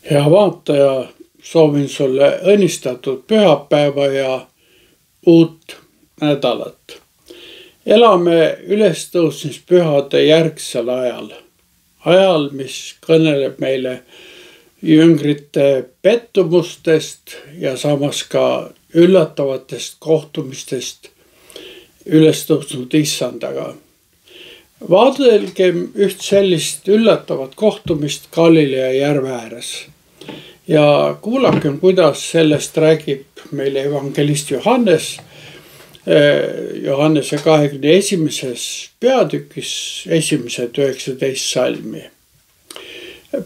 Hea vaataja, soovin sulle õnnistatud pühapäeva ja uut nädalat. Elame ülestõusmispühade järgsel ajal. Ajal, mis kõneleb meile jüngrite pettumustest ja samas ka üllatavatest kohtumistest ülestõusnud issandaga. Vaadelgem üht sellist üllatavat kohtumist Galilea järve ääres. Ja kuulakem, kuidas sellest räägib meile evangelist Johannes, Johannese 21. peatükis 1.19 salmi.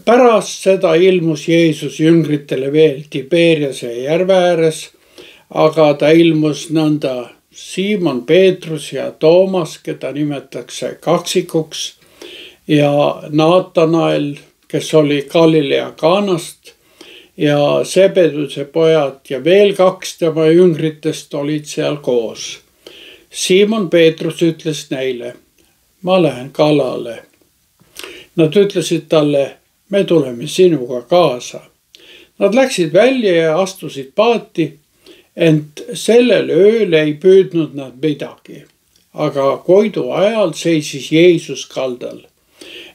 Pärast seda ilmus Jeesus jüngritele veel Tiberiase järve ääres, aga ta ilmus nõnda Siimon Peetrus ja Toomas, keda nimetatakse kaksikuks, ja Naatanael, kes oli Galilea Kaanast, ja Sebeduse pojad ja veel 2 tema jüngritest olid seal koos. Siimon Peetrus ütles neile, ma lähen kalale. Nad ütlesid talle, me tuleme sinuga kaasa. Nad läksid välja ja astusid paati, ent sellel ööl ei püüdnud nad midagi. Aga koidu ajal seisis Jeesus kaldal.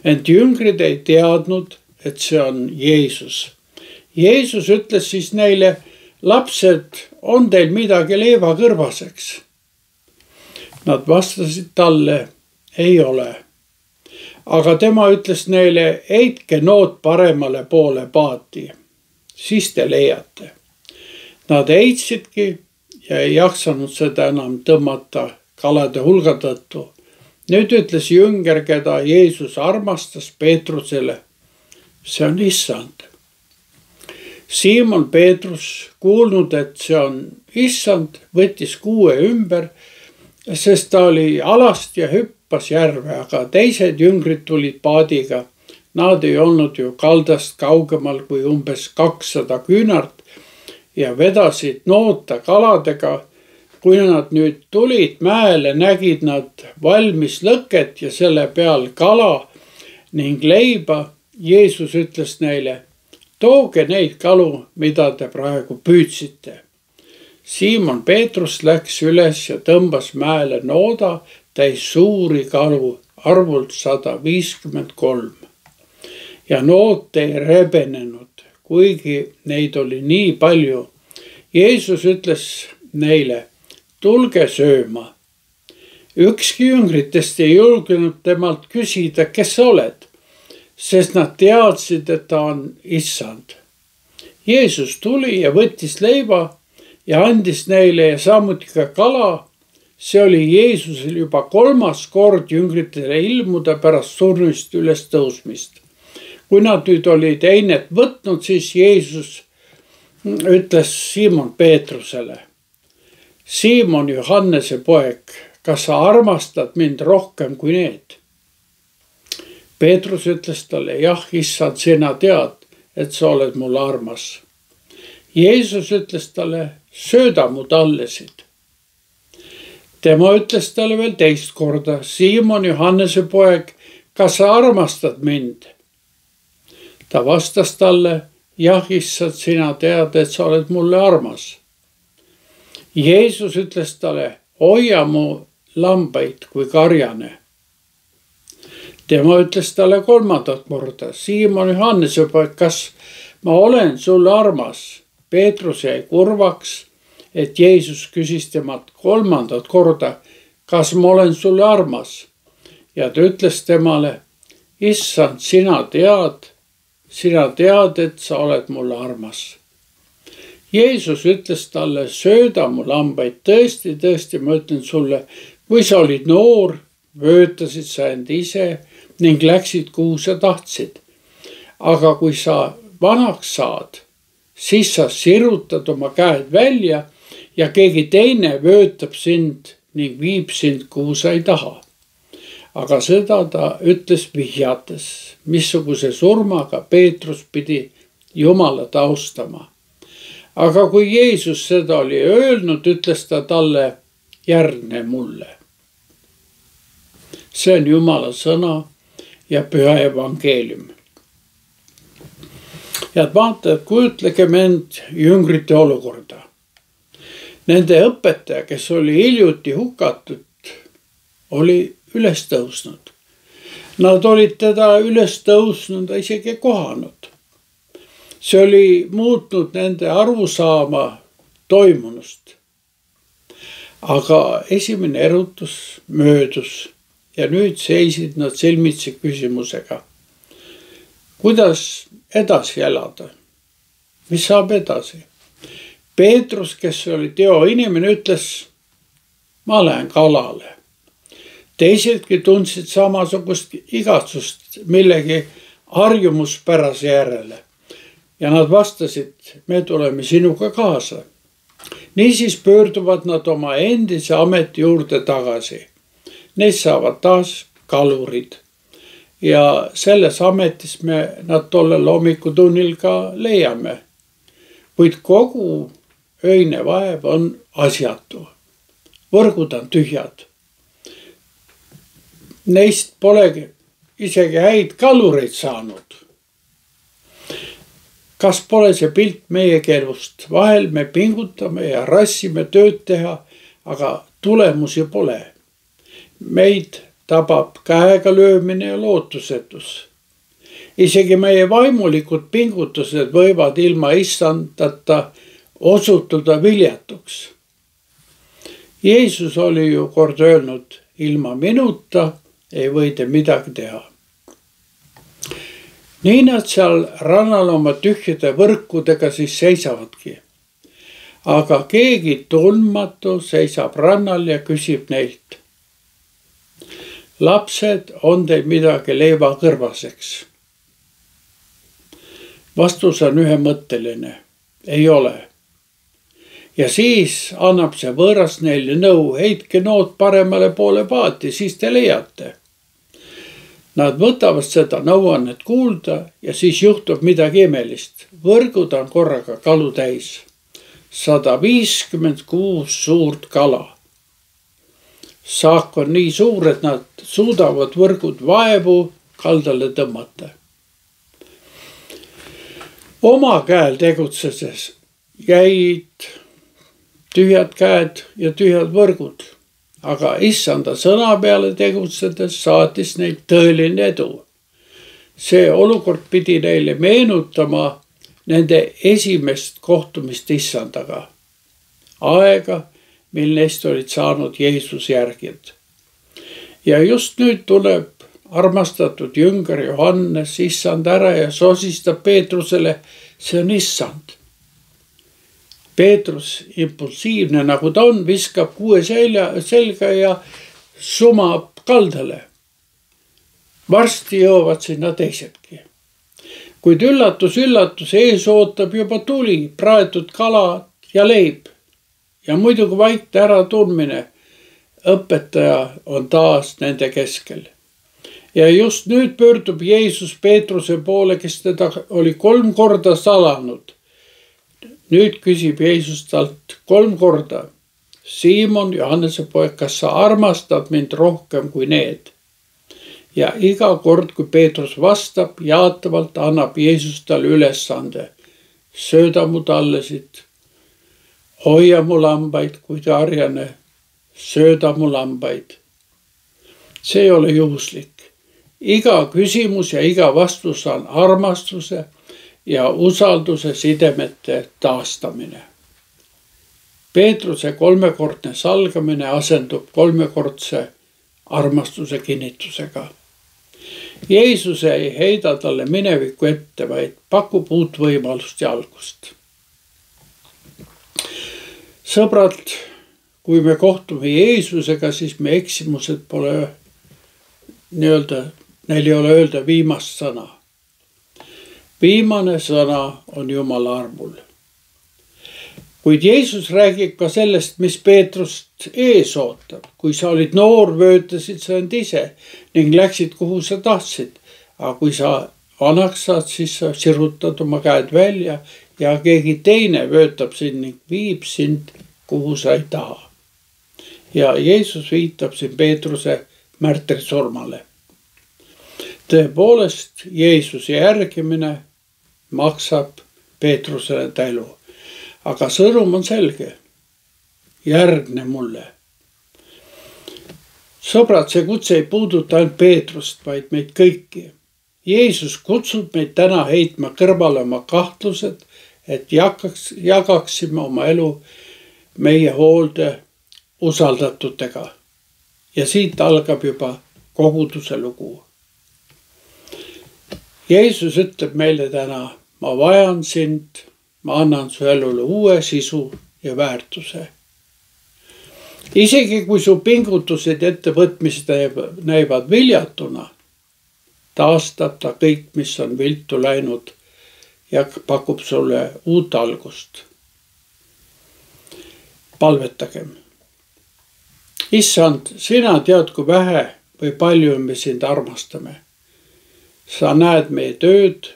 Ent jüngrid ei teadnud, et see on Jeesus. Jeesus ütles siis neile, lapsed, on teil midagi leivakõrvaseks? Nad vastasid talle, ei ole. Aga tema ütles neile, heitke noot paremale poole paati, siis te leiate. Nad heitsidki ja ei jaksanud seda enam tõmmata kalade hulga tõttu. Nüüd ütles jünger, keda Jeesus armastas Peetrusele, see on issand. Siimon Peetrus, kuulnud, et see on issand, võttis kuue ümber, sest ta oli alast ja hüppas järve, aga teised jüngrid tulid paadiga. Nad ei olnud ju kaldast kaugemal kui umbes 200 küünart ja vedasid noota kaladega. Kui nad nüüd tulid mäele, nägid nad valmis lõket ja selle peal kala ning leiba. Jeesus ütles neile, tooge neid kalu, mida te praegu püüdsite. Siimon Peetrus läks üles ja tõmbas mäele nooda täis suuri kalu, arvult 153. Ja noot ei rebenenud, kuigi neid oli nii palju. Jeesus ütles neile, tulge sööma. Ükski jüngritest ei julgenud temalt küsida, kes sa oled, sest nad teadsid, et ta on issand. Jeesus tuli ja võttis leiba ja andis neile ja samuti ka kala. See oli Jeesusel juba 3. kord jüngritele ilmuda pärast surnust ülestõusmist. Kui nad nüüd olid einet võtnud, siis Jeesus ütles Siimon Peetrusele, Siimon Johannese poeg, kas sa armastad mind rohkem kui need? Peetrus ütles talle, jah, issand, sina tead, et sa oled mulle armas. Jeesus ütles talle, sööda mu tallesid. Tema ütles talle veel teist korda, Siimon Johannese poeg, kas sa armastad mind? Ta vastas talle, jah, issand, sina tead, et sa oled mulle armas. Jeesus ütles talle, hoia mu lambaid kui karjane. Tema ütles talle 3. korda, Siimon Johannese poeg, kas ma olen sulle armas? Peetrus jäi kurvaks, et Jeesus küsis temalt 3. korda, kas ma olen sulle armas? Ja ta ütles temale, issand, sina tead, et sa oled mulle armas. Jeesus ütles talle, sööda mu lambaid, tõesti, ma ütlen sulle, kui sa olid noor, vöötasid sa end ise ning läksid, kuhu sa tahtsid. Aga kui sa vanaks saad, siis sa sirutad oma käed välja ja keegi teine vöötab sind ning viib sind, kuhu sa ei taha. Aga seda ta ütles vihjates, missuguse surmaga Peetrus pidi Jumalat austama. Aga kui Jeesus seda oli öelnud, ütles ta talle, järgne mulle. See on Jumala sõna ja püha evangeelium. Head vaatajad, kujutlegem end jüngrite olukorda. Nende õpetaja, kes oli hiljuti hukatud, oli üles tõusnud. Nad olid teda üles tõusnud ja isegi kohanud. See oli muutnud nende arusaama toimunust. Aga esimene erutus möödus ja nüüd seisid nad silmitsi küsimusega. Kuidas edasi elada? Mis saab edasi? Peetrus, kes oli teo inimene, ütles, ma lähen kalale. Teisedki tundsid samasugust igatsust millegi harjumuspärase järele. Ja nad vastasid, me tuleme sinuga kaasa. Niisiis pöörduvad nad oma endise ameti juurde tagasi. Neist saavad taas kalurid. Ja selles ametis me nad tollel hommikutunnil ka leiame. Kuid kogu öine vaev on asjatu. Võrgud on tühjad. Neist polegi isegi häid kalureid saanud. Kas pole see pilt meie elust? Vahel me pingutame ja rassime tööd teha, aga tulemusi pole. Meid tabab käega löömine ja lootusetus. Isegi meie vaimulikud pingutused võivad ilma issandata osutuda viljatuks. Jeesus oli ju kord öelnud, ilma minuta ei või te midagi teha. Nii nad seal rannal oma tühjade võrkudega siis seisavadki. Aga keegi tundmatu seisab rannal ja küsib neilt. Lapsed, on teil midagi leiva kõrvaseks? Vastus on ühemõtteline. Ei ole. Ja siis annab see võõras neile nõu, heitke nood paremale poole paati, siis te leiate. Nad võtavad seda nõuannet kuulda ja siis juhtub midagi imelist. Võrgud on korraga kalu täis. 156 suurt kala. Saak on nii suur, et nad suudavad võrgud vaevu kaldale tõmmata. Oma käel tegutsedes jäid tühjad käed ja tühjad võrgud, aga issanda sõna peale tegutsedes saatis neid tõeline edu. See olukord pidi neile meenutama nende esimest kohtumist issandaga. Aega, mil neist olid saanud Jeesus järgid. Ja just nüüd tuleb armastatud jünger Johannes issand ära ja sosistab Peetrusele, see on issand. Peetrus, impulsiivne nagu ta on, viskab kuue selga ja sumab kaldale. Varsti jõuavad sinna teisedki. Kuid üllatus, ees ootab juba tuli, praetud kala ja leib. Ja muidugi vaikne äratundmine. Õpetaja on taas nende keskel. Ja just nüüd pöördub Jeesus Peetruse poole, kes teda oli 3 korda salanud. Nüüd küsib Jeesus talt 3 korda. Siimon, Johannese poeg, kas sa armastad mind rohkem kui need? Ja iga kord, kui Peetrus vastab, jaatavalt annab Jeesus talle ülesande. Sööda mu tallesid, hoia mu lambaid, kui karjane, sööda mu lambaid. See ei ole juhuslik. Iga küsimus ja iga vastus on armastuse ja usalduse sidemete taastamine. Peetruse 3-kordne salgamine asendub 3-kordse armastuse kinnitusega. Jeesus ei heida talle minevikku ette, vaid pakub uut võimalust ja algust. Sõbrad, kui me kohtume Jeesusega, siis me eksimused pole neil ei ole öelda viimast sõna. Viimane sõna on Jumala armul. Kuid Jeesus räägib ka sellest, mis Peetrust ees ootab. Kui sa olid noor, vöötasid sa end ise ning läksid, kuhu sa tahtsid. Aga kui sa vanaks saad, siis sa sirutad oma käed välja ja keegi teine vöötab sind ning viib sind, kuhu sa ei taha. Ja Jeesus viitab siin Peetruse märtrisurmale. Tõepoolest, Jeesuse järgimine maksab Peetrusele ta elu. Aga sõnum on selge. Järgne mulle. Sõbrad, see kutse ei puuduta ainult Peetrust, vaid meid kõiki. Jeesus kutsub meid täna heitma kõrvale oma kahtlused, et jagaksime oma elu meie hoolde usaldatutega. Ja siit algab juba koguduse lugu. Jeesus ütleb meile täna, ma vajan sind, ma annan su elule uue sisu ja väärtuse. Isegi kui su pingutused ja ettevõtmised näivad viljatuna, taastab ta kõik, mis on viltu läinud ja pakub sulle uut algust. Palvetagem. Issand, sina tead, kui vähe või palju me sind armastame. Sa näed meie tööd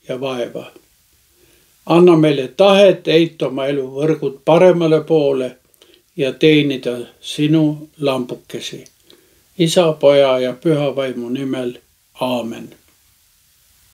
ja vaeva. Anna meile tahet heita oma elu võrgud paremale poole ja teenida sinu lambukesi. Isa, Poja ja Püha Vaimu nimel. Aamen.